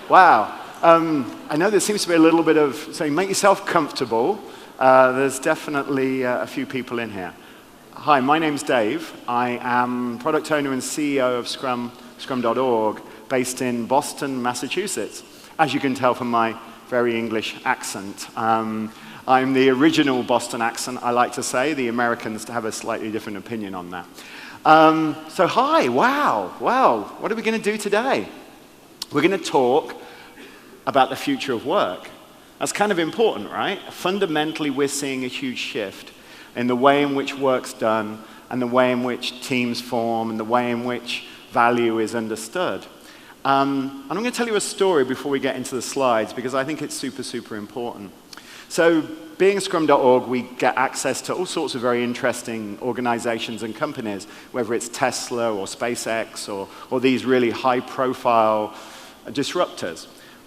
Wow. I know there seems to be a little bit of saying, make yourself comfortable. There's definitely a few people in here. Hi, my name's Dave. I am product owner and CEO of Scrum.org, based in Boston, Massachusetts. As you can tell from my very English accent. I'm the original Boston accent, I like to say. The Americans have a slightly different opinion on that. So hi, wow, what are we going to do today? We're going to talk about the future of work. That's kind of important, right? Fundamentally, we're seeing a huge shift in the way in which work's done, and the way in which teams form, and the way in which value is understood. And I'm going to tell you a story before we get into the slides, because I think it's super, super important. So being Scrum.org, we get access to all sorts of very interesting organizations and companies, whether it's Tesla or SpaceX or these really high-profile disruptors.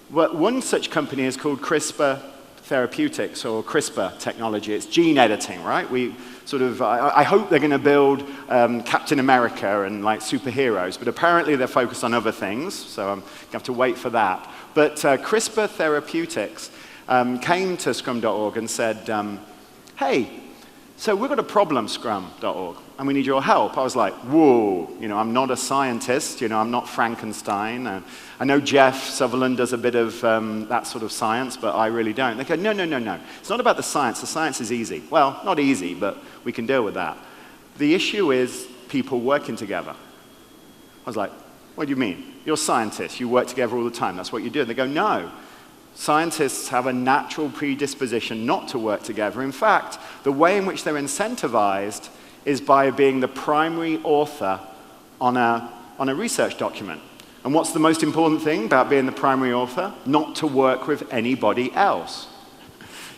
But one such company is called CRISPR Therapeutics, or CRISPR technology. It's gene editing, right? I hope they're going to build Captain America and like superheroes, but apparently they're focused on other things, so I'm going to have to wait for that. But CRISPR Therapeutics came to Scrum.org and said, hey, so we've got a problem, Scrum.org, and we need your help. I was like, whoa, I'm not a scientist, I'm not Frankenstein. I know Jeff Sutherland does a bit of that sort of science, but I really don't. They go, no. It's not about the science is easy. Well, not easy, but we can deal with that. The issue is people working together. I was like, what do you mean? You're scientists, you work together all the time, that's what you do. And they go, no. Scientists have a natural predisposition not to work together. In fact, the way in which they're incentivized is by being the primary author on a research document. And what's the most important thing about being the primary author? Not to work with anybody else.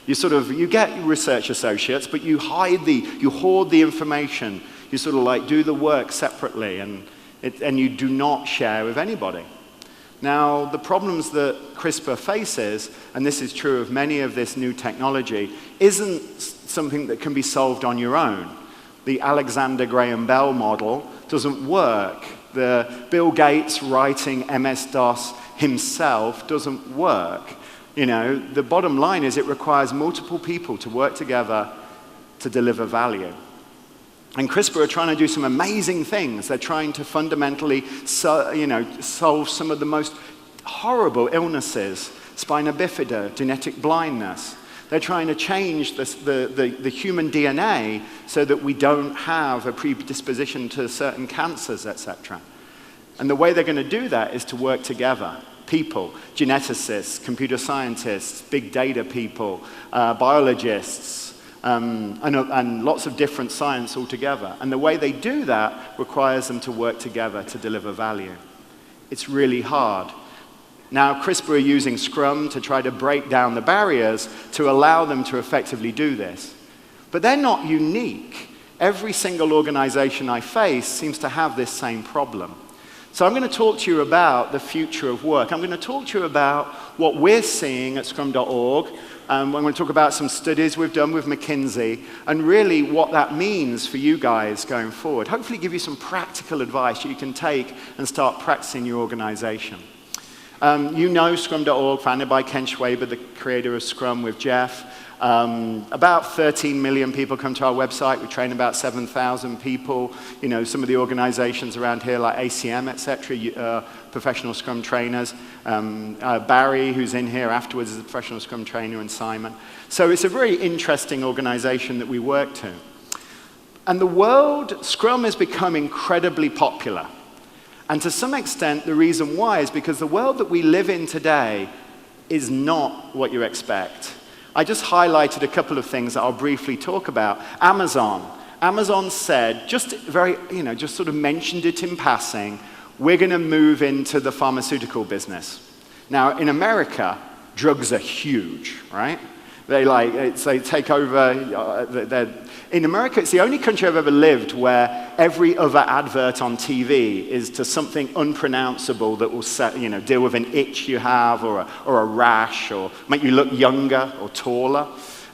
You get research associates, but you hoard the information. You sort of like do the work separately, and you do not share with anybody. Now, the problems that CRISPR faces, and this is true of many of this new technology, isn't something that can be solved on your own. The Alexander Graham Bell model doesn't work. The Bill Gates writing MS-DOS himself doesn't work. The bottom line is it requires multiple people to work together to deliver value. And CRISPR are trying to do some amazing things. They're trying to fundamentally solve some of the most horrible illnesses, spina bifida, genetic blindness. They're trying to change the human DNA so that we don't have a predisposition to certain cancers, etc. And the way they're going to do that is to work together. People, geneticists, computer scientists, big data people, biologists, and lots of different science altogether. And the way they do that requires them to work together to deliver value. It's really hard. Now, CRISPR are using Scrum to try to break down the barriers to allow them to effectively do this. But they're not unique. Every single organization I face seems to have this same problem. So I'm going to talk to you about the future of work. I'm going to talk to you about what we're seeing at Scrum.org. I'm going to talk about some studies we've done with McKinsey, and really what that means for you guys going forward. Hopefully give you some practical advice you can take and start practicing your organization. You know Scrum.org, founded by Ken Schwaber, the creator of Scrum with Jeff. About 13 million people come to our website. We train about 7,000 people. Some of the organizations around here like ACM, etc., professional Scrum trainers. Barry, who's in here afterwards, is a professional Scrum trainer, and Simon. So it's a very interesting organization that we work to. And the world, Scrum has become incredibly popular. And to some extent, the reason why is because the world that we live in today is not what you expect. I just highlighted a couple of things that I'll briefly talk about. Amazon said, just sort of mentioned it in passing, we're going to move into the pharmaceutical business. Now, in America, drugs are huge, right? They take over, in America, it's the only country I've ever lived where every other advert on TV is to something unpronounceable that will deal with an itch you have, or a rash, or make you look younger or taller.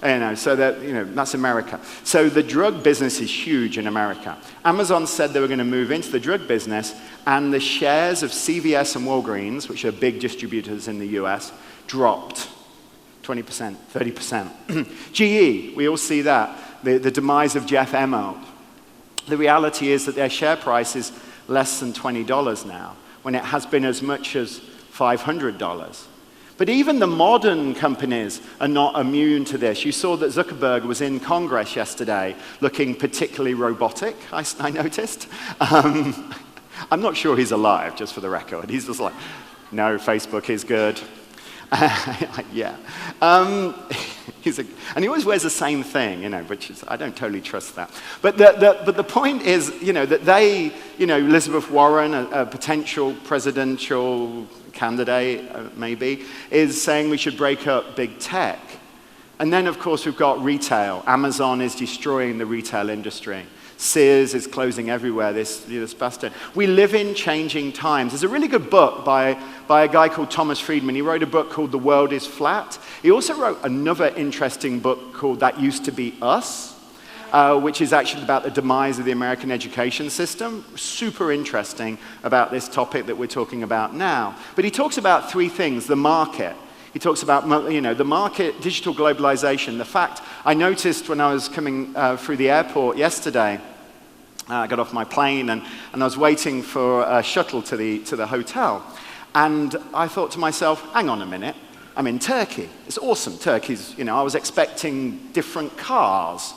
So that's America. So the drug business is huge in America. Amazon said they were going to move into the drug business, and the shares of CVS and Walgreens, which are big distributors in the US, dropped 20%, 30%. GE, we all see that, the demise of Jeff Immelt. The reality is that their share price is less than $20 now, when it has been as much as $500. But even the modern companies are not immune to this. You saw that Zuckerberg was in Congress yesterday looking particularly robotic, I noticed. I'm not sure he's alive, just for the record. He's just like, no, Facebook is good. Yeah. And he always wears the same thing, which is, I don't totally trust that. But the point is, that they, Elizabeth Warren, a potential presidential candidate, maybe, is saying we should break up big tech. And then, of course, we've got retail. Amazon is destroying the retail industry. Sears is closing everywhere this past year. We live in changing times. There's a really good book by a guy called Thomas Friedman. He wrote a book called The World is Flat. He also wrote another interesting book called That Used to Be Us, which is actually about the demise of the American education system. Super interesting about this topic that we're talking about now. But he talks about three things: the market. He talks about, the market, digital globalization. The fact, I noticed when I was coming through the airport yesterday, I got off my plane and I was waiting for a shuttle to the hotel. And I thought to myself, hang on a minute, I'm in Turkey. It's awesome. Turkey's, I was expecting different cars.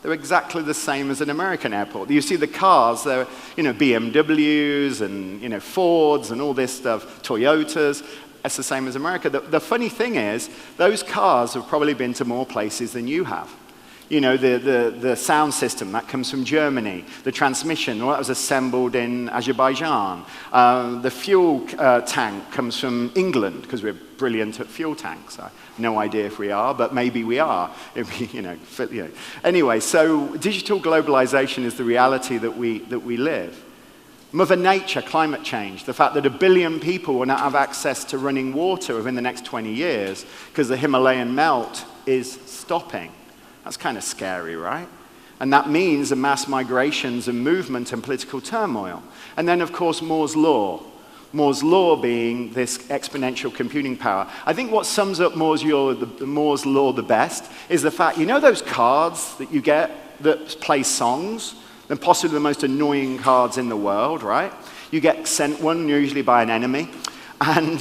They're exactly the same as an American airport. You see the cars, they're, BMWs and, Fords and all this stuff, Toyotas. It's the same as America. The funny thing is, those cars have probably been to more places than you have. The sound system, that comes from Germany. The transmission, that was assembled in Azerbaijan. The fuel tank comes from England, because we're brilliant at fuel tanks. I have no idea if we are, but maybe we are. Anyway, so digital globalization is the reality that we live. Mother Nature, climate change, the fact that 1 billion people will not have access to running water within the next 20 years because the Himalayan melt is stopping. That's kind of scary, right? And that means a mass migrations and movement and political turmoil. And then, of course, Moore's Law. Moore's Law being this exponential computing power. I think what sums up Moore's Law the best is the fact, those cards that you get that play songs? They're possibly the most annoying cards in the world, right? You get sent one, usually by an enemy, and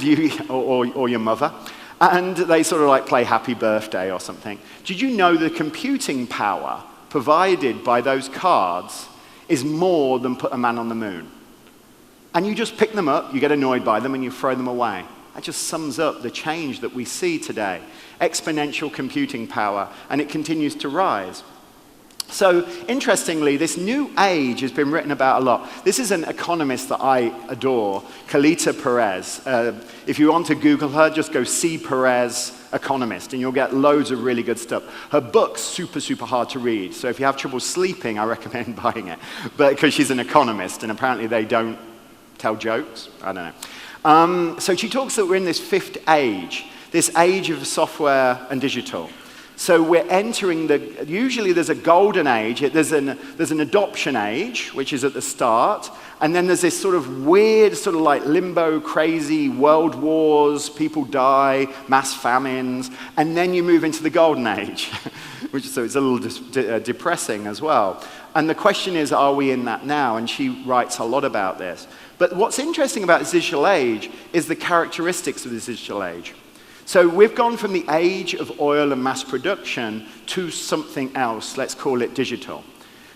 or your mother, and they sort of like play Happy Birthday or something. Did you know the computing power provided by those cards is more than put a man on the moon? And you just pick them up, you get annoyed by them, and you throw them away. That just sums up the change that we see today. Exponential computing power, and it continues to rise. So, interestingly, this new age has been written about a lot. This is an economist that I adore, Kalita Perez. If you want to Google her, just go C. Perez Economist, and you'll get loads of really good stuff. Her book's super, super hard to read, so if you have trouble sleeping, I recommend buying it. But because she's an economist, and apparently they don't tell jokes. I don't know. So she talks that we're in this fifth age, this age of software and digital. So we're entering usually there's a golden age, there's an adoption age, which is at the start, and then there's this sort of weird, sort of like limbo, crazy world wars, people die, mass famines, and then you move into the golden age, so it's a little depressing as well. And the question is, are we in that now? And she writes a lot about this. But what's interesting about this digital age is the characteristics of this digital age. So we've gone from the age of oil and mass production to something else, let's call it digital.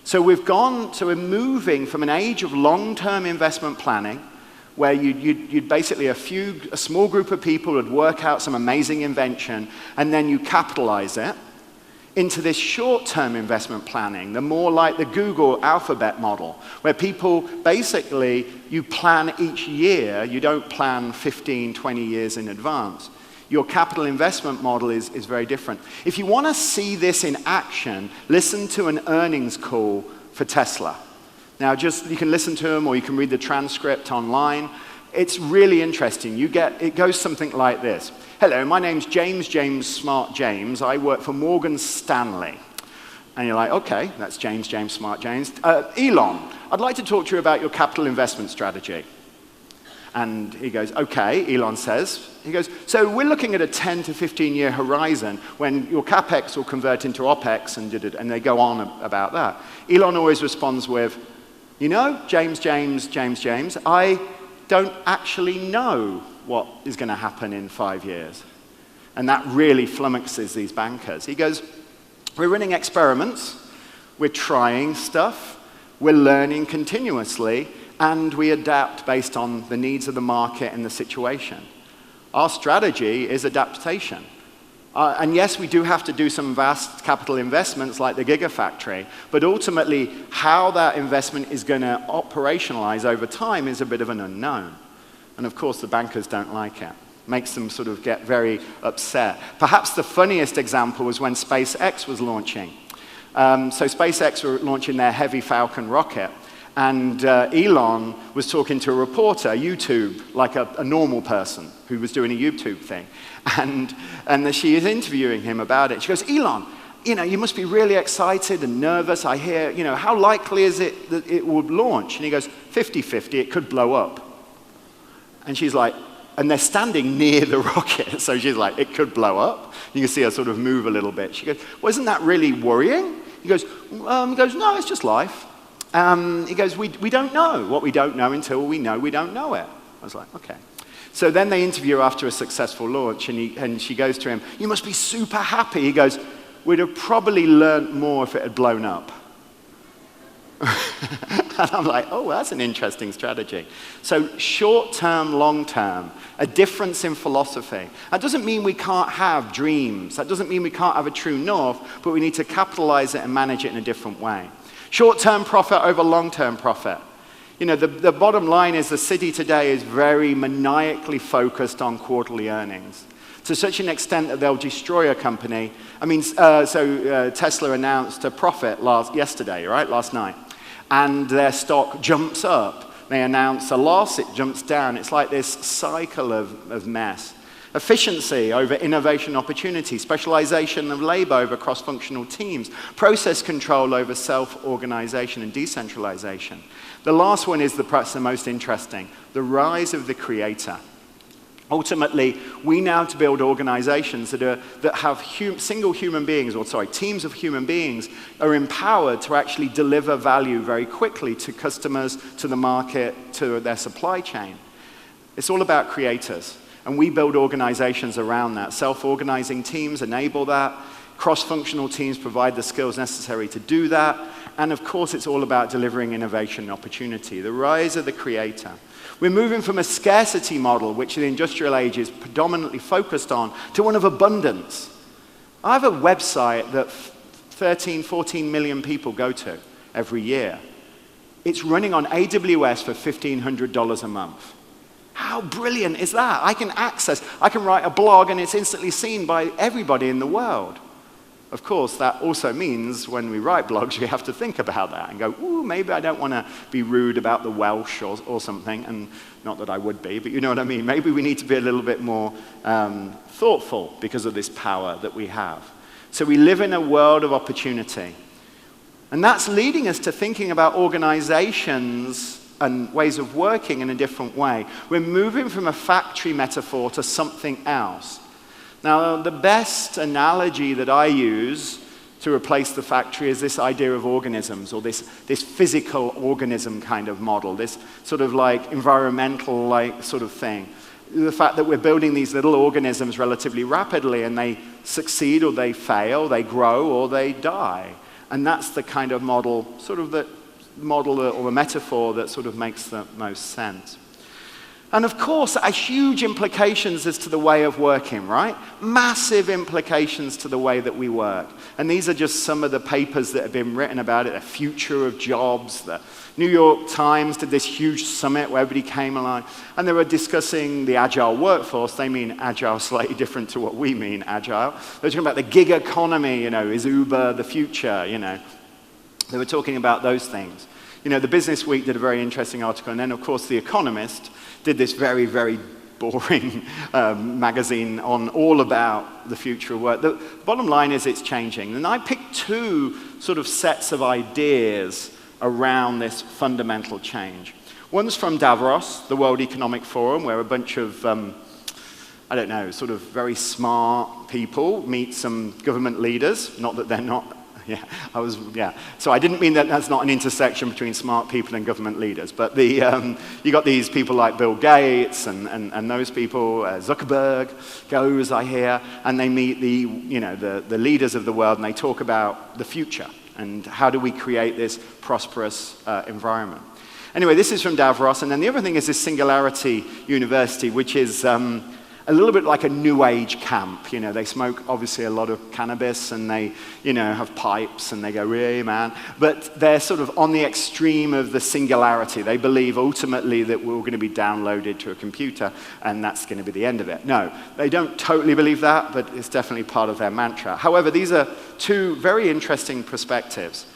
So we're moving from an age of long-term investment planning, where you'd basically a small group of people would work out some amazing invention, and then you capitalize it, into this short-term investment planning, the more like the Google Alphabet model, where people basically, you plan each year, you don't plan 15, 20 years in advance. Your capital investment model is very different. If you want to see this in action, listen to an earnings call for Tesla. Now, you can listen to them or you can read the transcript online. it's really interesting. It goes something like this. Hello, my name's James Smart James. I work for Morgan Stanley. And you're like, okay, that's James Smart James. Elon, I'd like to talk to you about your capital investment strategy. And he goes, okay, Elon says. He goes, so we're looking at a 10 to 15-year horizon when your CapEx will convert into OpEx, and they go on about that. Elon always responds with, you know, James, I don't actually know what is going to happen in 5 years. And that really flummoxes these bankers. He goes, we're running experiments, we're trying stuff, we're learning continuously, and we adapt based on the needs of the market and the situation. Our strategy is adaptation. And yes, we do have to do some vast capital investments like the Gigafactory, but ultimately how that investment is going to operationalize over time is a bit of an unknown. And of course, the bankers don't like it. Makes them sort of get very upset. Perhaps the funniest example was when SpaceX was launching. So SpaceX were launching their Heavy Falcon rocket, and Elon was talking to a reporter, YouTube, like a normal person who was doing a YouTube thing. And she is interviewing him about it. She goes, Elon, you know, you must be really excited and nervous. I hear, you know, how likely is it that it would launch? And he goes, 50-50, it could blow up. And she's like, and they're standing near the rocket, so she's like, it could blow up. You can see her sort of move a little bit. She goes, well, isn't that really worrying? He goes, no, it's just life. He goes, we don't know what we don't know until we know we don't know it. I was like, okay. So then they interview her after a successful launch, and she goes to him, you must be super happy. He goes, we'd have probably learned more if it had blown up. And I'm like, oh, well, that's an interesting strategy. So short-term, long-term, a difference in philosophy. That doesn't mean we can't have dreams. That doesn't mean we can't have a true north, but we need to capitalize it and manage it in a different way. Short-term profit over long-term profit. You know, the bottom line is the city today is very maniacally focused on quarterly earnings, to such an extent that they'll destroy a company. I mean, Tesla announced a profit yesterday, right, last night. And their stock jumps up. They announce a loss, it jumps down. It's like this cycle of mess. Efficiency over innovation opportunity, specialization of labor over cross-functional teams, process control over self-organization and decentralization. The last one is perhaps the most interesting, the rise of the creator. Ultimately, we now have to build organizations that have single human beings, teams of human beings are empowered to actually deliver value very quickly to customers, to the market, to their supply chain. It's all about creators, and we build organizations around that. Self-organizing teams enable that. Cross-functional teams provide the skills necessary to do that. And of course, it's all about delivering innovation and opportunity. The rise of the creator. We're moving from a scarcity model, which the industrial age is predominantly focused on, to one of abundance. I have a website that 13, 14 million people go to every year. It's running on AWS for $1,500 a month. How brilliant is that? I can write a blog and it's instantly seen by everybody in the world. Of course, that also means when we write blogs, we have to think about that and go, ooh, maybe I don't want to be rude about the Welsh or something, and not that I would be, but you know what I mean. Maybe we need to be a little bit more thoughtful because of this power that we have. So we live in a world of opportunity. And that's leading us to thinking about organizations and ways of working in a different way. We're moving from a factory metaphor to something else. Now, the best analogy that I use to replace the factory is this idea of organisms, or this physical organism kind of model, this sort of like environmental like sort of thing. The fact that we're building these little organisms relatively rapidly and they succeed or they fail, they grow or they die. And that's the kind of model, sort of the model or the metaphor that sort of makes the most sense. And of course, huge implications as to the way of working, right? Massive implications to the way that we work. And these are just some of the papers that have been written about it, the future of jobs. The New York Times did this huge summit where everybody came along, and they were discussing the agile workforce. They mean agile slightly different to what we mean agile. They were talking about the gig economy, is Uber the future, They were talking about those things. the Business Week did a very interesting article, and then, of course, The Economist did this very, very boring magazine on all about the future of work. The bottom line is it's changing. And I picked two sort of sets of ideas around this fundamental change. One's from Davos, the World Economic Forum, where a bunch of, sort of very smart people meet some government leaders. Not that they're not, So I didn't mean that that's not an intersection between smart people and government leaders. But you got these people like Bill Gates and those people, Zuckerberg goes, I hear, and they meet the leaders of the world, and they talk about the future and how do we create this prosperous environment. Anyway, this is from Davos, and then the other thing is this Singularity University, which is a little bit like a new age camp. They smoke obviously a lot of cannabis, and they, have pipes, and they go, really, man? But they're sort of on the extreme of the singularity. They believe ultimately that we're all going to be downloaded to a computer, and that's going to be the end of it. No, they don't totally believe that, but it's definitely part of their mantra. However, these are two very interesting perspectives.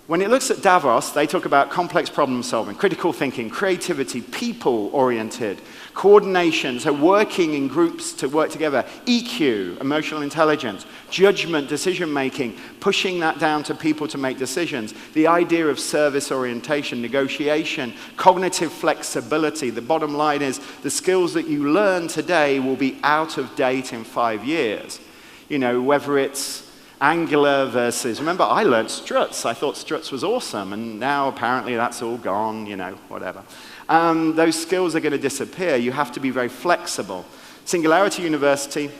When it looks at Davos, they talk about complex problem solving, critical thinking, creativity, people-oriented, coordination, so working in groups to work together, EQ, emotional intelligence, judgment, decision-making, pushing that down to people to make decisions, the idea of service orientation, negotiation, cognitive flexibility. The bottom line is the skills that you learn today will be out of date in 5 years. Whether it's Angular versus, remember, I learned struts. I thought struts was awesome, and now apparently that's all gone, whatever. Those skills are going to disappear. You have to be very flexible. Singularity University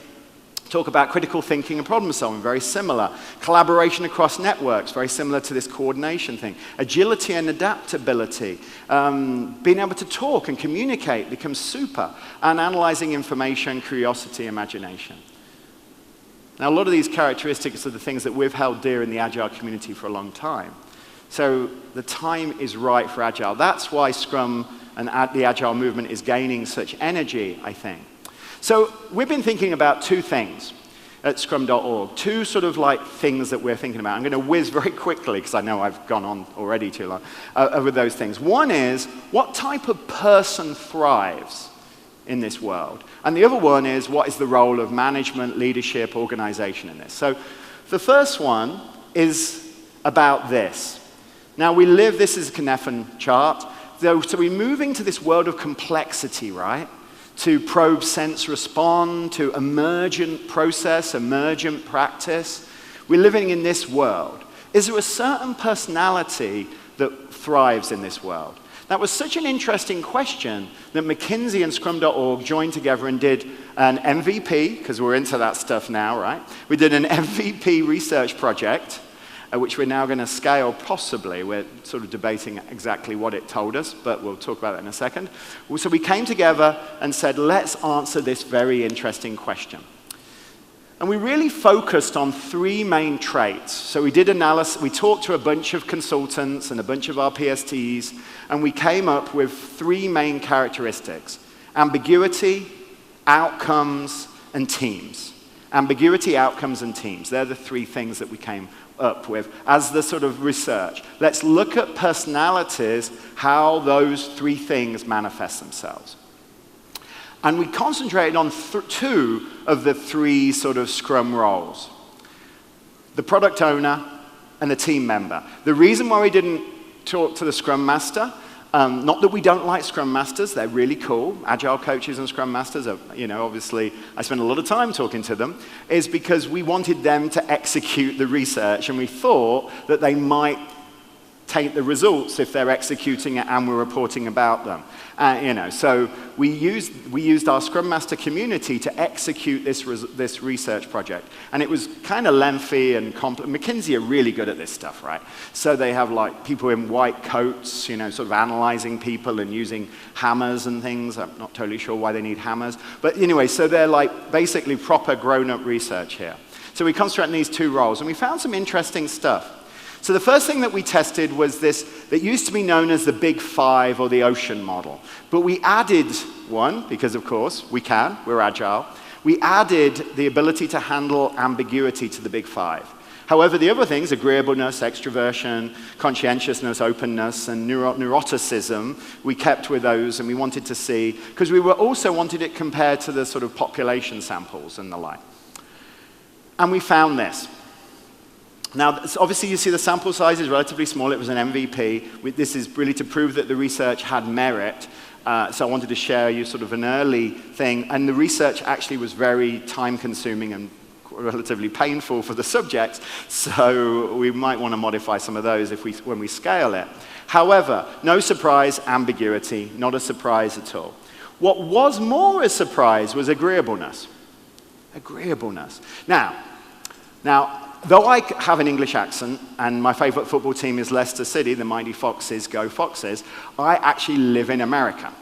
talk about critical thinking and problem solving, very similar. Collaboration across networks, very similar to this coordination thing. Agility and adaptability. Being able to talk and communicate becomes super. And analyzing information, curiosity, imagination. Now, a lot of these characteristics are the things that we've held dear in the Agile community for a long time. So the time is right for Agile. That's why Scrum and the Agile movement is gaining such energy, I think. So we've been thinking about two things at scrum.org, two sort of like things that we're thinking about. I'm going to whiz very quickly, because I know I've gone on already too long, over those things. One is, what type of person thrives in this world? And the other one is, what is the role of management, leadership, organization in this? So the first one is about this. Now this is a Cynefin chart. So we're moving to this world of complexity, right? To probe, sense, respond, to emergent process, emergent practice. We're living in this world. Is there a certain personality that thrives in this world? That was such an interesting question that McKinsey and Scrum.org joined together and did an MVP, because we're into that stuff now, right? We did an MVP research project, which we're now going to scale possibly. We're sort of debating exactly what it told us, but we'll talk about that in a second. So we came together and said, let's answer this very interesting question. And we really focused on three main traits. So we did analysis, we talked to a bunch of consultants and a bunch of our PSTs, and we came up with three main characteristics: ambiguity, outcomes, and teams. Ambiguity, outcomes, and teams. They're the three things that we came up with as the sort of research. Let's look at personalities, how those three things manifest themselves. And we concentrated on two of the three sort of Scrum roles: the product owner and the team member. The reason why we didn't talk to the Scrum Master, not that we don't like Scrum Masters, they're really cool. Agile coaches and Scrum Masters are, obviously, I spend a lot of time talking to them, is because we wanted them to execute the research, and we thought that they might taint the results if they're executing it and we're reporting about them. So we used our Scrum Master community to execute this research project. And it was kind of lengthy and complex. McKinsey are really good at this stuff, right? So they have like people in white coats, sort of analyzing people and using hammers and things. I'm not totally sure why they need hammers. But anyway, so they're like basically proper grown-up research here. So we concentrate on these two roles, and we found some interesting stuff. So the first thing that we tested was this, that used to be known as the Big Five or the Ocean model. But we added one, because of course we we're Agile. We added the ability to handle ambiguity to the Big Five. However, the other things, agreeableness, extroversion, conscientiousness, openness, and neuroticism, we kept with those and we wanted to see, because we were also wanted it compared to the sort of population samples and the like. And we found this. Now, obviously, you see the sample size is relatively small. It was an MVP. This is really to prove that the research had merit. So I wanted to share you sort of an early thing. And the research actually was very time-consuming and relatively painful for the subjects. So we might want to modify some of those when we scale it. However, no surprise, ambiguity, not a surprise at all. What was more a surprise was agreeableness. Agreeableness. Now, though I have an English accent, and my favorite football team is Leicester City, the mighty Foxes, go Foxes, I actually live in America.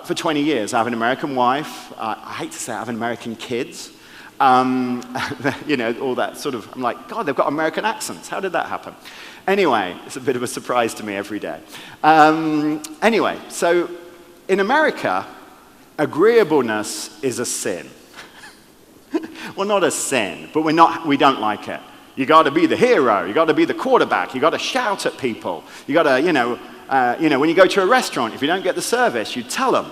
For 20 years, I have an American wife. I hate to say I have American kids. You know, all that sort of, I'm like, God, they've got American accents. How did that happen? Anyway, it's a bit of a surprise to me every day. Anyway, so in America, agreeableness is a sin. Well, not a sin, but we don't like it. You got to be the hero. You got to be the quarterback. You got to shout at people. You got to, when you go to a restaurant, if you don't get the service, you tell them.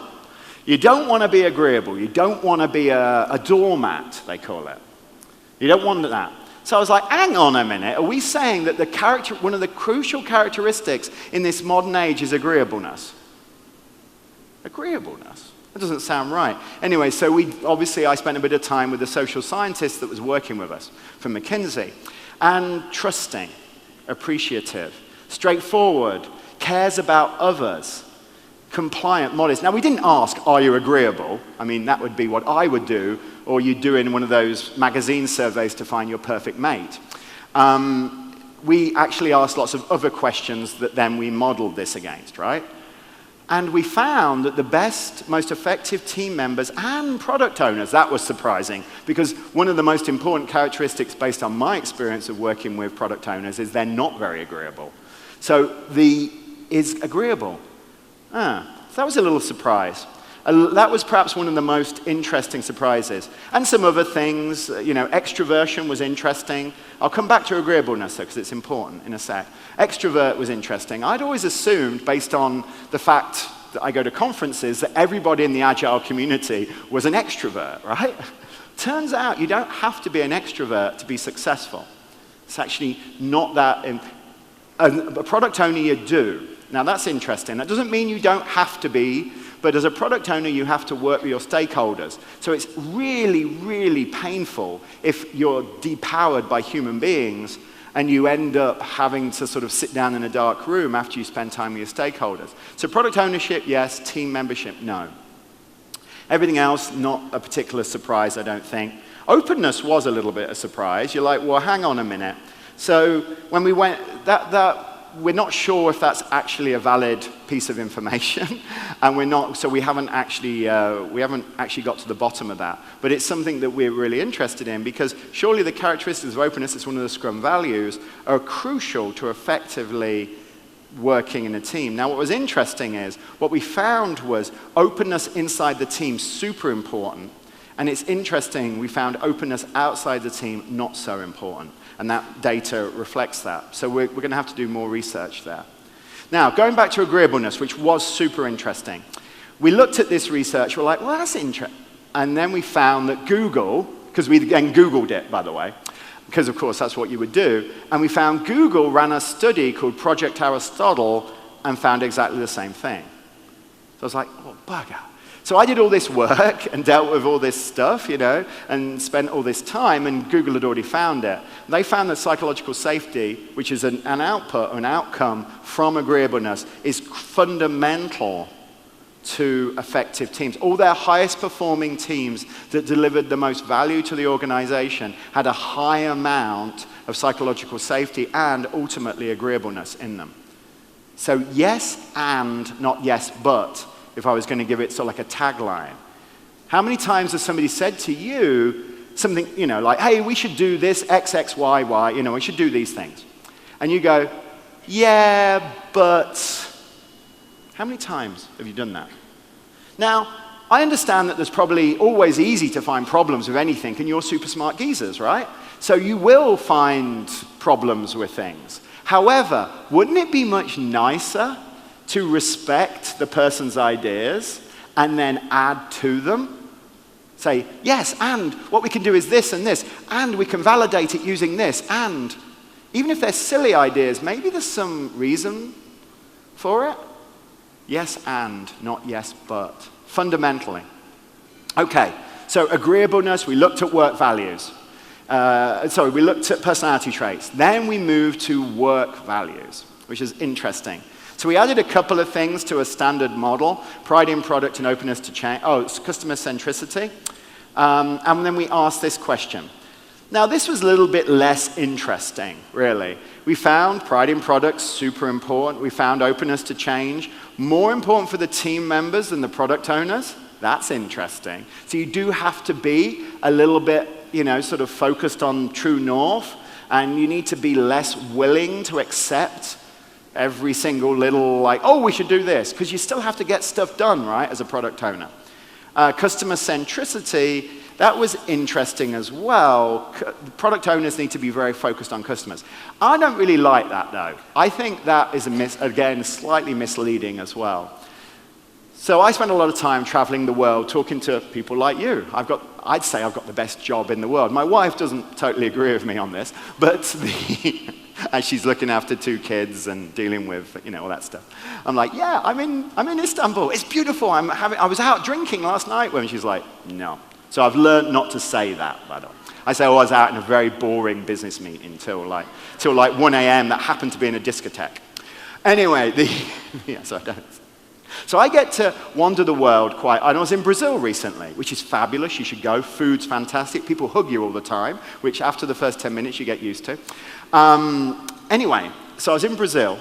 You don't want to be agreeable. You don't want to be a doormat, they call it. You don't want that. So I was like, hang on a minute. Are we saying that one of the crucial characteristics in this modern age is agreeableness? Agreeableness. That doesn't sound right. Anyway, so I spent a bit of time with the social scientist that was working with us from McKinsey. And trusting, appreciative, straightforward, cares about others, compliant, modest. Now, we didn't ask, are you agreeable? I mean, that would be what I would do, or you'd do in one of those magazine surveys to find your perfect mate. We actually asked lots of other questions that then we modeled this against, right? And we found that the best, most effective team members and product owners, that was surprising, because one of the most important characteristics based on my experience of working with product owners is they're not very agreeable. So is agreeable. So that was a little surprise. That was perhaps one of the most interesting surprises. And some other things, extroversion was interesting. I'll come back to agreeableness, though, because it's important in a sec. Extrovert was interesting. I'd always assumed, based on the fact that I go to conferences, that everybody in the Agile community was an extrovert, right? Turns out you don't have to be an extrovert to be successful. It's actually not that. A product owner, you do. Now, that's interesting. That doesn't mean you don't have to be, but as a product owner, you have to work with your stakeholders. So it's really, really painful if you're depowered by human beings and you end up having to sort of sit down in a dark room after you spend time with your stakeholders. So product ownership, yes. Team membership, no. Everything else, not a particular surprise, I don't think. Openness was a little bit a surprise. You're like, well, hang on a minute. So when we went, we're not sure if that's actually a valid piece of information, and we haven't actually got to the bottom of that. But it's something that we're really interested in, because surely the characteristics of openness, it's one of the Scrum values, are crucial to effectively working in a team. Now, what was interesting is, what we found was openness inside the team super important, and it's interesting, we found openness outside the team not so important. And that data reflects that. So we're going to have to do more research there. Now, going back to agreeableness, which was super interesting. We looked at this research, we're like, well, that's interesting. And then we found that Google, because we then Googled it, by the way, because of course that's what you would do, and we found Google ran a study called Project Aristotle and found exactly the same thing. So I was like, oh, bugger. So I did all this work and dealt with all this stuff, and spent all this time, and Google had already found it. They found that psychological safety, which is an output or an outcome from agreeableness, is fundamental to effective teams. All their highest performing teams that delivered the most value to the organization had a high amount of psychological safety and ultimately agreeableness in them. So yes and, not yes but, if I was going to give it sort of like a tagline. How many times has somebody said to you something, like, hey, we should do this, X, X, Y, Y, we should do these things. And you go, yeah, but how many times have you done that? Now, I understand that there's probably always easy to find problems with anything, and you're super smart geezers, right? So you will find problems with things. However, wouldn't it be much nicer to respect the person's ideas and then add to them? Say, yes, and what we can do is this and this, and we can validate it using this, and even if they're silly ideas, maybe there's some reason for it. Yes, and, not yes, but, fundamentally. Okay, so agreeableness, we looked at work values. We looked at personality traits. Then we moved to work values, which is interesting. So we added a couple of things to a standard model, pride in product and openness to change. Oh, it's customer centricity. And then we asked this question. Now, this was a little bit less interesting, really. We found pride in product super important. We found openness to change more important for the team members than the product owners. That's interesting. So you do have to be a little bit, sort of focused on true north, and you need to be less willing to accept every single little, we should do this, because you still have to get stuff done, right, as a product owner. Customer centricity, that was interesting as well. Product owners need to be very focused on customers. I don't really like that, though. I think that is, again, slightly misleading as well. So I spend a lot of time traveling the world talking to people like you. I'd say I've got the best job in the world. My wife doesn't totally agree with me on this, but as she's looking after 2 kids and dealing with, all that stuff. I'm like, yeah, I'm in Istanbul. It's beautiful. I was out drinking last night. When she's like, no. So I've learned not to say that, by the way. I say I was out in a very boring business meeting till 1 a.m. that happened to be in a discotheque. Anyway, So I get to wander the world quite. I was in Brazil recently, which is fabulous. You should go. Food's fantastic. People hug you all the time, which after the first 10 minutes you get used to. Anyway, so I was in Brazil,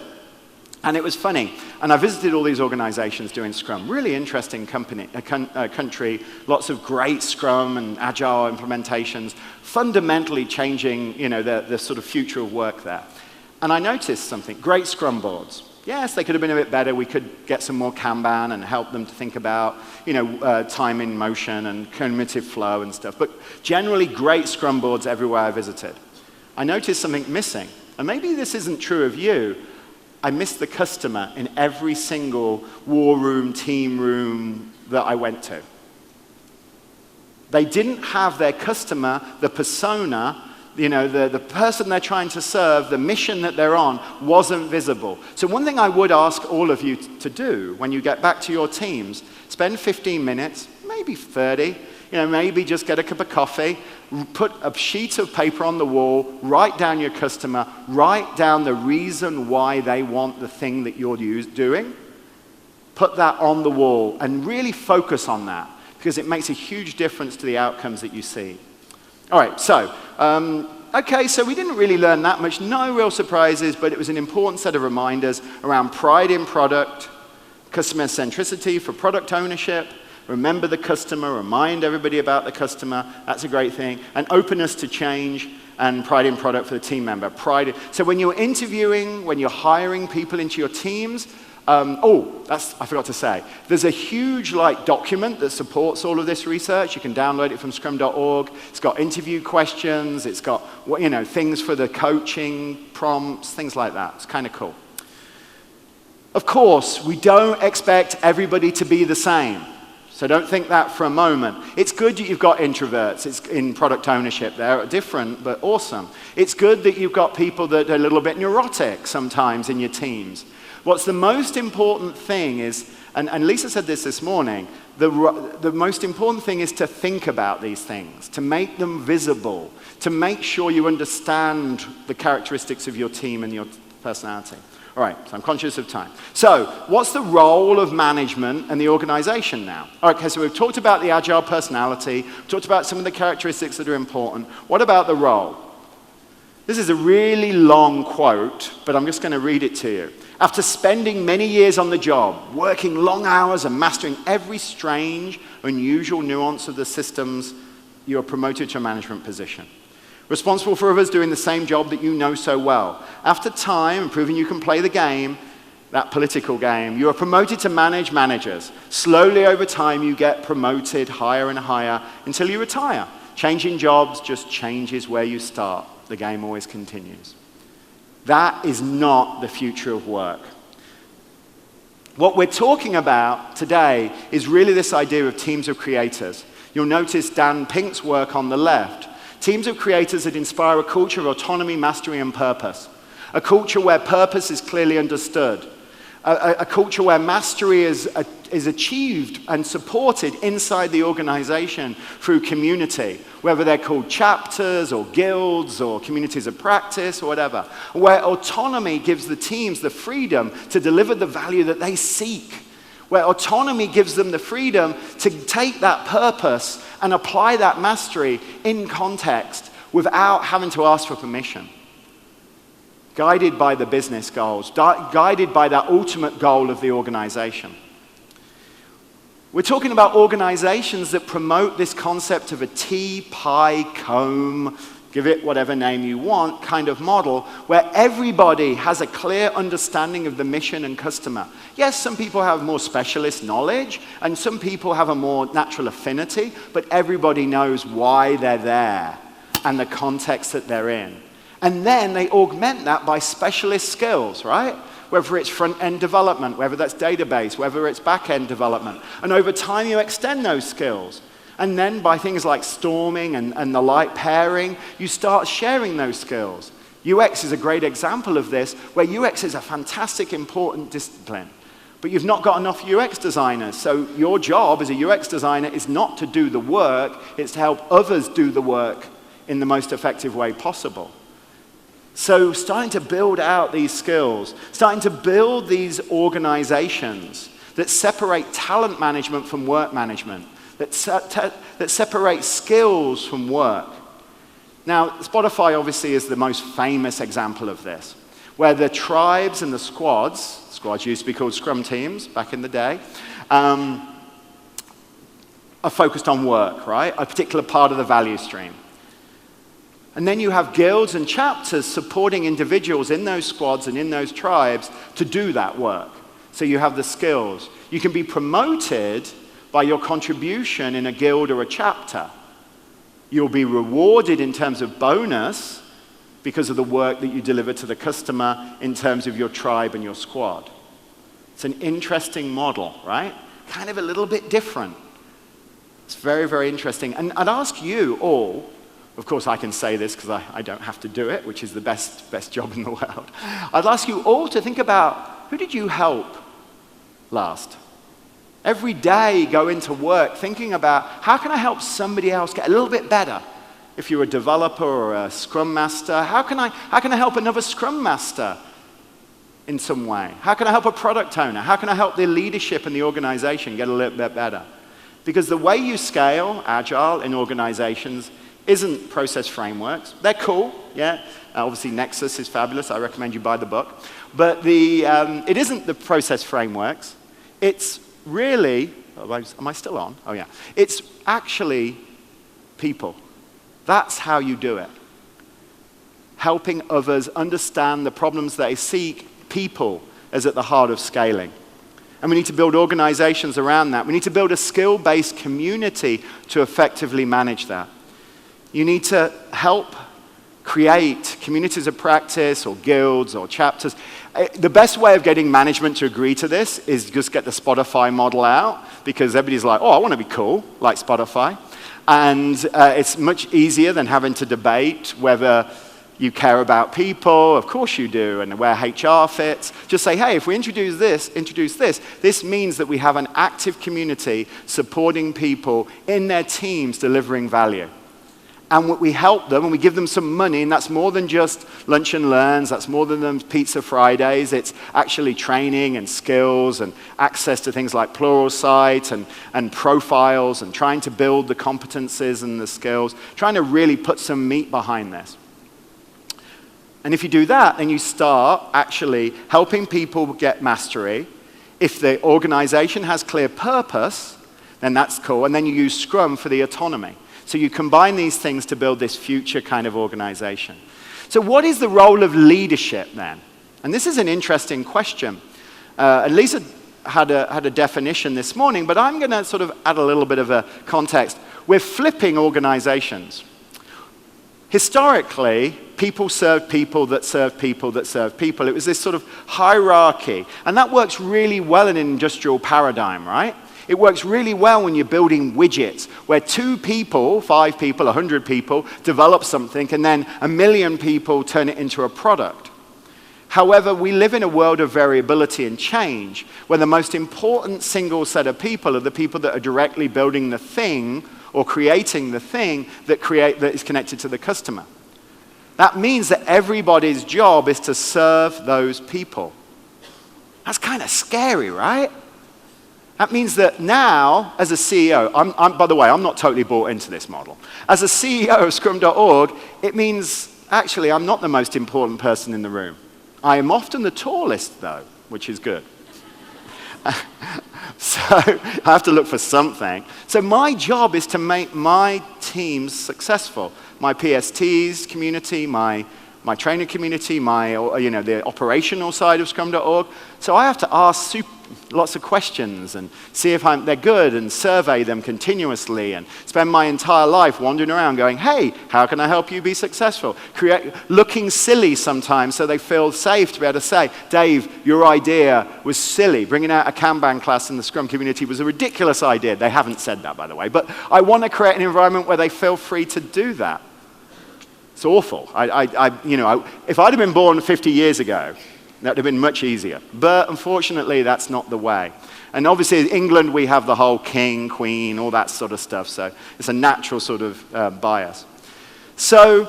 and it was funny. And I visited all these organizations doing Scrum. Really interesting country. Lots of great Scrum and Agile implementations, fundamentally changing, the sort of future of work there. And I noticed something. Great Scrum boards. Yes, they could have been a bit better. We could get some more Kanban and help them to think about, time in motion and cumulative flow and stuff. But generally, great Scrum boards everywhere I visited. I noticed something missing. And maybe this isn't true of you. I missed the customer in every single war room, team room that I went to. They didn't have their customer, the persona, the person they're trying to serve, the mission that they're on, wasn't visible. So one thing I would ask all of you to do when you get back to your teams, spend 15 minutes, maybe 30, maybe just get a cup of coffee, put a sheet of paper on the wall, write down your customer, write down the reason why they want the thing that you're doing, put that on the wall, and really focus on that, because it makes a huge difference to the outcomes that you see. All right, so, so we didn't really learn that much. No real surprises, but it was an important set of reminders around pride in product, customer centricity for product ownership, remember the customer, remind everybody about the customer, that's a great thing, and openness to change, and pride in product for the team member. So when you're interviewing, when you're hiring people into your teams, I forgot to say. There's a huge document that supports all of this research. You can download it from scrum.org. It's got interview questions. It's got things for the coaching, prompts, things like that. It's kind of cool. Of course, we don't expect everybody to be the same. So don't think that for a moment. It's good that you've got introverts. It's in product ownership. They're different, but awesome. It's good that you've got people that are a little bit neurotic sometimes in your teams. What's the most important thing is, and Lisa said this morning, the most important thing is to think about these things, to make them visible, to make sure you understand the characteristics of your team and your personality. All right, so I'm conscious of time. So, what's the role of management and the organization now? Okay, so we've talked about the Agile personality, we've talked about some of the characteristics that are important. What about the role? This is a really long quote, but I'm just going to read it to you. After spending many years on the job, working long hours and mastering every strange, unusual nuance of the systems, you are promoted to a management position. Responsible for others doing the same job that you know so well. After time and proving you can play the game, that political game. You are promoted to manage managers. Slowly over time, you get promoted higher and higher until you retire. Changing jobs just changes where you start. The game always continues. That is not the future of work. What we're talking about today is really this idea of teams of creators. You'll notice Dan Pink's work on the left. Teams of creators that inspire a culture of autonomy, mastery, and purpose. A culture where purpose is clearly understood. A culture where mastery is achieved and supported inside the organization through community, whether they're called chapters or guilds or communities of practice or whatever, where autonomy gives the teams the freedom to deliver the value that they seek, where autonomy gives them the freedom to take that purpose and apply that mastery in context without having to ask for permission. Guided by the business goals, guided by that ultimate goal of the organization. We're talking about organizations that promote this concept of a tea, pie, comb, give it whatever name you want, kind of model, where everybody has a clear understanding of the mission and customer. Yes, some people have more specialist knowledge, and some people have a more natural affinity, but everybody knows why they're there and the context that they're in. And then they augment that by specialist skills, right? Whether it's front-end development, whether that's database, whether it's back-end development. And over time, you extend those skills. And then by things like storming and the like pairing, you start sharing those skills. UX is a great example of this, where UX is a fantastic, important discipline. But you've not got enough UX designers. So your job as a UX designer is not to do the work, it's to help others do the work in the most effective way possible. So starting to build out these skills, starting to build these organizations that separate talent management from work management, that separate skills from work. Now, Spotify obviously is the most famous example of this, where the tribes and the squads used to be called Scrum teams back in the day, are focused on work, right? A particular part of the value stream. And then you have guilds and chapters supporting individuals in those squads and in those tribes to do that work. So you have the skills. You can be promoted by your contribution in a guild or a chapter. You'll be rewarded in terms of bonus because of the work that you deliver to the customer in terms of your tribe and your squad. It's an interesting model, right? Kind of a little bit different. It's very, very interesting. And I'd ask you all, of course, I can say this because I don't have to do it, which is the best job in the world. I'd ask you all to think about, who did you help last? Every day go into work thinking about, how can I help somebody else get a little bit better? If you're a developer or a Scrum Master, how can I help another Scrum Master in some way? How can I help a product owner? How can I help the leadership in the organization get a little bit better? Because the way you scale Agile in organizations isn't process frameworks. They're cool, yeah. Obviously, Nexus is fabulous. I recommend you buy the book. But it isn't the process frameworks. It's really, am I still on? Oh, yeah. It's actually people. That's how you do it. Helping others understand the problems they seek, people, is at the heart of scaling. And we need to build organizations around that. We need to build a skill-based community to effectively manage that. You need to help create communities of practice or guilds or chapters. The best way of getting management to agree to this is just get the Spotify model out, because everybody's like, oh, I want to be cool, like Spotify. And it's much easier than having to debate whether you care about people. Of course you do, and where HR fits. Just say, hey, if we introduce this means that we have an active community supporting people in their teams delivering value. And we help them and we give them some money, and that's more than just lunch and learns, that's more than Pizza Fridays, it's actually training and skills and access to things like Pluralsight and profiles and trying to build the competencies and the skills, trying to really put some meat behind this. And if you do that, then you start actually helping people get mastery. If the organization has clear purpose, then that's cool, and then you use Scrum for the autonomy. So you combine these things to build this future kind of organization. So what is the role of leadership then? And this is an interesting question. And Lisa had a definition this morning, but I'm going to sort of add a little bit of a context. We're flipping organizations. Historically, people served people that served people that served people. It was this sort of hierarchy. And that works really well in an industrial paradigm, right? It works really well when you're building widgets, where 2 people, 5 people, 100 people develop something, and then 1 million people turn it into a product. However, we live in a world of variability and change, where the most important single set of people are the people that are directly building the thing or creating the thing that is connected to the customer. That means that everybody's job is to serve those people. That's kind of scary, right? That means that now, as a CEO, by the way, I'm not totally bought into this model. As a CEO of Scrum.org, it means, actually, I'm not the most important person in the room. I am often the tallest, though, which is good. So I have to look for something. So my job is to make my teams successful. My PSTs community, my trainer community, the operational side of Scrum.org. So I have to ask lots of questions and see if they're good and survey them continuously and spend my entire life wandering around going, hey, how can I help you be successful? Looking silly sometimes so they feel safe to be able to say, Dave, your idea was silly. Bringing out a Kanban class in the Scrum community was a ridiculous idea. They haven't said that, by the way. But I want to create an environment where they feel free to do that. It's awful. If I'd have been born 50 years ago, that would have been much easier. But unfortunately, that's not the way. And obviously, in England, we have the whole king, queen, all that sort of stuff. So it's a natural sort of bias. So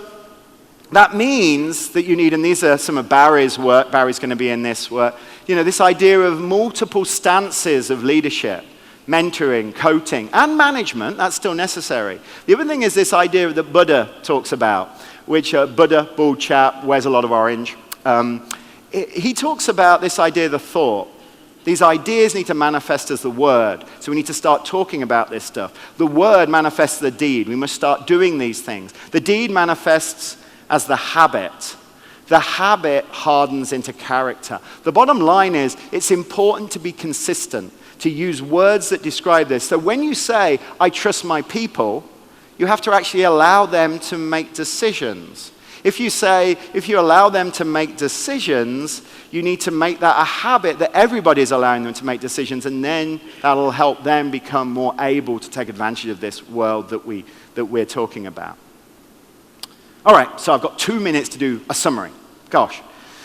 that means that you need, and these are some of Barry's work. Barry's going to be in this work. This idea of multiple stances of leadership. Mentoring, coaching, and management, that's still necessary. The other thing is this idea that Buddha talks about, which Buddha, bald chap, wears a lot of orange. He talks about this idea of the thought. These ideas need to manifest as the word. So we need to start talking about this stuff. The word manifests the deed. We must start doing these things. The deed manifests as the habit. The habit hardens into character. The bottom line is, it's important to be consistent, to use words that describe this. So when you say, I trust my people, you have to actually allow them to make decisions. If you allow them to make decisions, you need to make that a habit that everybody is allowing them to make decisions, and then that'll help them become more able to take advantage of this world that we're talking about. All right, so I've got 2 minutes to do a summary. Gosh.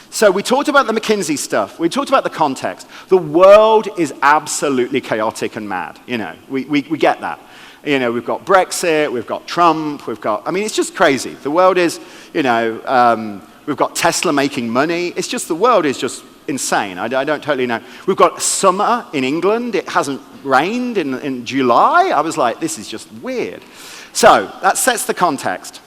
So we talked about the McKinsey stuff. We talked about the context. The world is absolutely chaotic and mad. We get that. We've got Brexit, we've got Trump, it's just crazy. The world is, we've got Tesla making money. The world is just insane. I don't totally know. We've got summer in England. It hasn't rained in July. I was like, this is just weird. So that sets the context.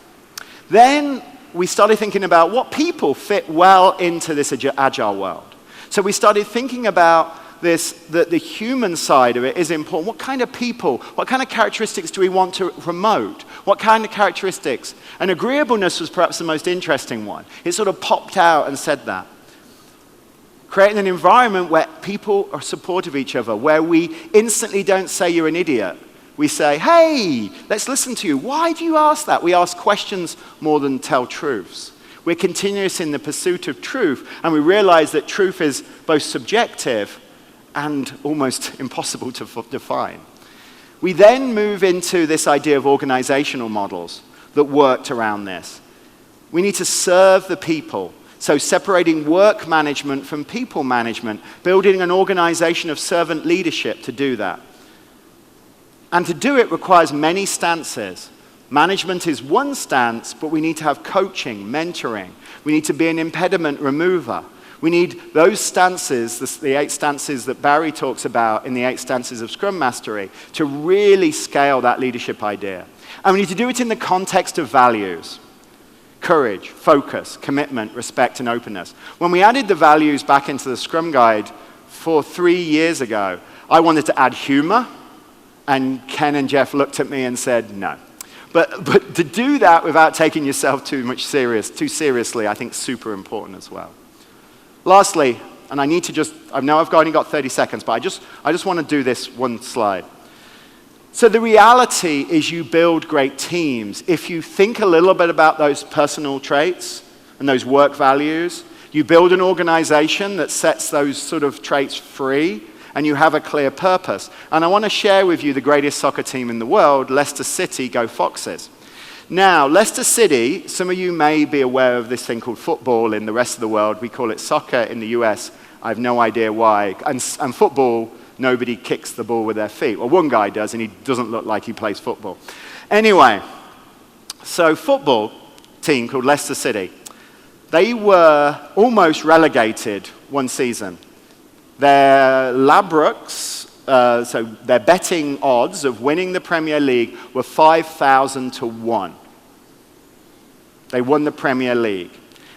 Then we started thinking about what people fit well into this agile world. So we started thinking about this, that the human side of it is important. What kind of people, what kind of characteristics do we want to promote? What kind of characteristics? And agreeableness was perhaps the most interesting one. It sort of popped out and said that. Creating an environment where people are supportive of each other, where we instantly don't say you're an idiot. We say, hey, let's listen to you. Why do you ask that? We ask questions more than tell truths. We're continuous in the pursuit of truth, and we realize that truth is both subjective and almost impossible to define. We then move into this idea of organizational models that worked around this. We need to serve the people. So separating work management from people management, building an organization of servant leadership to do that. And to do it requires many stances. Management is one stance, but we need to have coaching, mentoring. We need to be an impediment remover. We need those stances, the 8 stances that Barry talks about in the 8 stances of Scrum Mastery, to really scale that leadership idea. And we need to do it in the context of values. Courage, focus, commitment, respect, and openness. When we added the values back into the Scrum Guide 3 years ago, I wanted to add humor, and Ken and Jeff looked at me and said, no. But to do that without taking yourself too seriously, I think is super important as well. Lastly, And I need to just, I know I've only got 30 seconds, but I just want to do this one slide. So the reality is you build great teams. If you think a little bit about those personal traits and those work values, you build an organization that sets those sort of traits free, and you have a clear purpose. And I want to share with you the greatest soccer team in the world, Leicester City, go Foxes. Now, Leicester City, some of you may be aware of this thing called football in the rest of the world. We call it soccer in the US. I have no idea why. And football, nobody kicks the ball with their feet. Well, one guy does, and he doesn't look like he plays football. Anyway, so football team called Leicester City, they were almost relegated one season. Their Labrooks, so their betting odds of winning the Premier League were 5,000 to 1. They won the Premier League.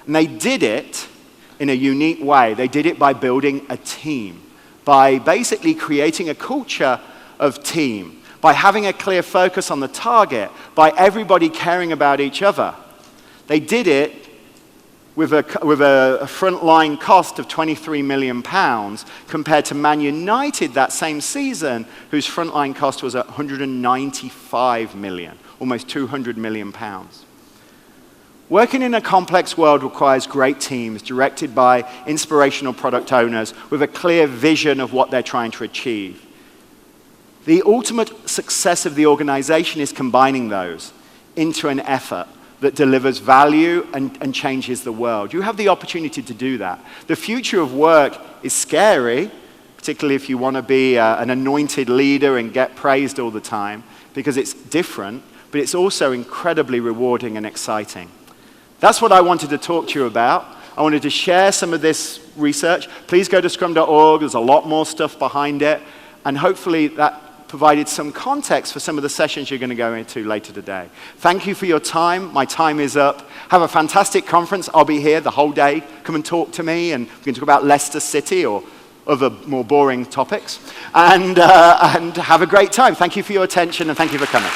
And they did it in a unique way. They did it by building a team, by basically creating a culture of team, by having a clear focus on the target, by everybody caring about each other. They did it with a frontline cost of £23 million compared to Man United that same season, whose frontline cost was £195 million, almost £200 million. Working in a complex world requires great teams directed by inspirational product owners with a clear vision of what they're trying to achieve. The ultimate success of the organization is combining those into an effort that delivers value and changes the world. You have the opportunity to do that. The future of work is scary, particularly if you want to be an anointed leader and get praised all the time, because it's different, but it's also incredibly rewarding and exciting. That's what I wanted to talk to you about. I wanted to share some of this research. Please go to scrum.org. There's a lot more stuff behind it. And hopefully that provided some context for some of the sessions you're going to go into later today. Thank you for your time. My time is up. Have a fantastic conference. I'll be here the whole day. Come and talk to me, and we can talk about Leicester City or other more boring topics. And have a great time. Thank you for your attention, and thank you for coming.